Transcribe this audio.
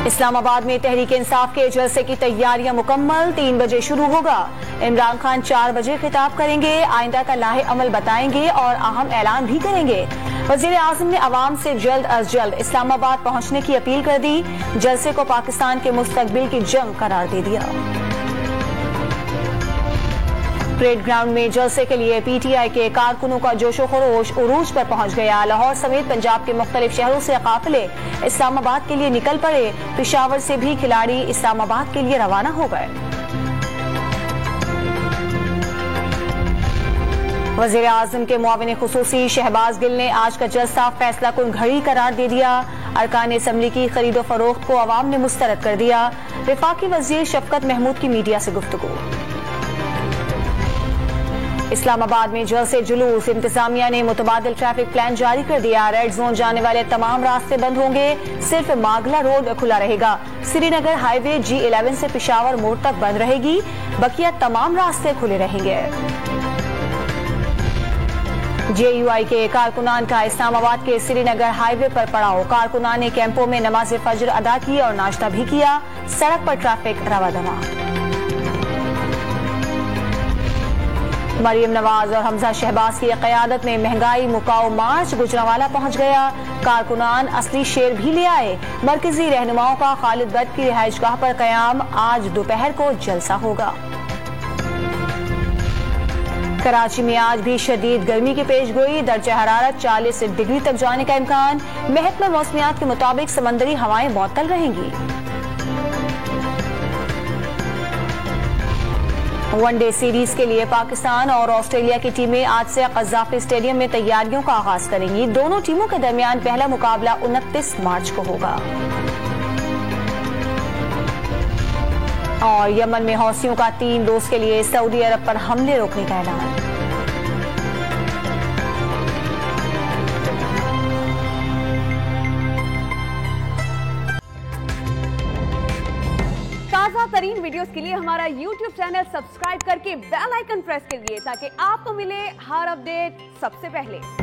इस्लामाबाद में तहरीक इंसाफ के जलसे की तैयारियां मुकम्मल, 3 बजे शुरू होगा। इमरान खान 4 बजे खिताब करेंगे, आइंदा का लाहे अमल बताएंगे और अहम ऐलान भी करेंगे। वजीर आजम ने अवाम से जल्द अज जल्द इस्लामाबाद पहुंचने की अपील कर दी। जलसे को पाकिस्तान के मुस्तकबिल की जंग करार दे दिया। परेड ग्राउंड में जलसे के लिए पीटीआई के कारकुनों का जोशो खरोश उरूज पर पहुंच गया। लाहौर समेत पंजाब के मुख्तलिफ शहरों से काफिले इस्लामाबाद के लिए निकल पड़े। पेशावर से भी खिलाड़ी इस्लामाबाद के लिए रवाना हो गए। वजीर आजम के मुआविन खुसूसी शहबाज गिल ने आज का जलसा फैसला कुन घड़ी करार दे दिया। अरकान असम्बली की खरीदो फरोख्त को अवाम ने मुस्तरद कर दिया। वफाकी वजीर शफकत महमूद की मीडिया से गुफ्तगू। इस्लामाबाद में जलसे जुलूस, इंतजामिया ने मुतबादिल ट्रैफिक प्लान जारी कर दिया। रेड जोन जाने वाले तमाम रास्ते बंद होंगे, सिर्फ मागला रोड खुला रहेगा। श्रीनगर हाईवे G11 से पेशावर मोड़ तक बंद रहेगी, बकिया तमाम रास्ते खुले रहेंगे। JUI के कारकुनान का इस्लामाबाद के श्रीनगर हाईवे पर पड़ाव। कारकुनान ने कैंपों में नमाज फजर अदा की और नाश्ता भी किया। सड़क पर ट्रैफिक रवादमा। मरियम नवाज और हमजा शहबाज की क़यादत में महंगाई मुकाओ मार्च गुजरांवाला पहुंच गया। कारकुनान असली शेर भी ले आए। मरकजी रहनुमाओं का खालिद बट की रिहाइशगाह पर कयाम। आज दोपहर को जलसा होगा। कराची में आज भी शदीद गर्मी की पेशगोई, दर्जा हरारत 40 डिग्री तक जाने का इम्कान। महकमा मौसमियात के मुताबिक समंदरी हवाएं मुअत्तल रहेंगी। वनडे सीरीज के लिए पाकिस्तान और ऑस्ट्रेलिया की टीमें आज से कज़ाफ़ी स्टेडियम में तैयारियों का आगाज करेंगी। दोनों टीमों के दरमियान पहला मुकाबला 29 मार्च को होगा। और यमन में हौसियों का 3 रोज के लिए सऊदी अरब पर हमले रोकने का ऐलान। ताज़ा तरीन वीडियोस के लिए हमारा YouTube चैनल सब्सक्राइब करके बेल आइकन प्रेस करिए ताकि आपको मिले हर अपडेट सबसे पहले।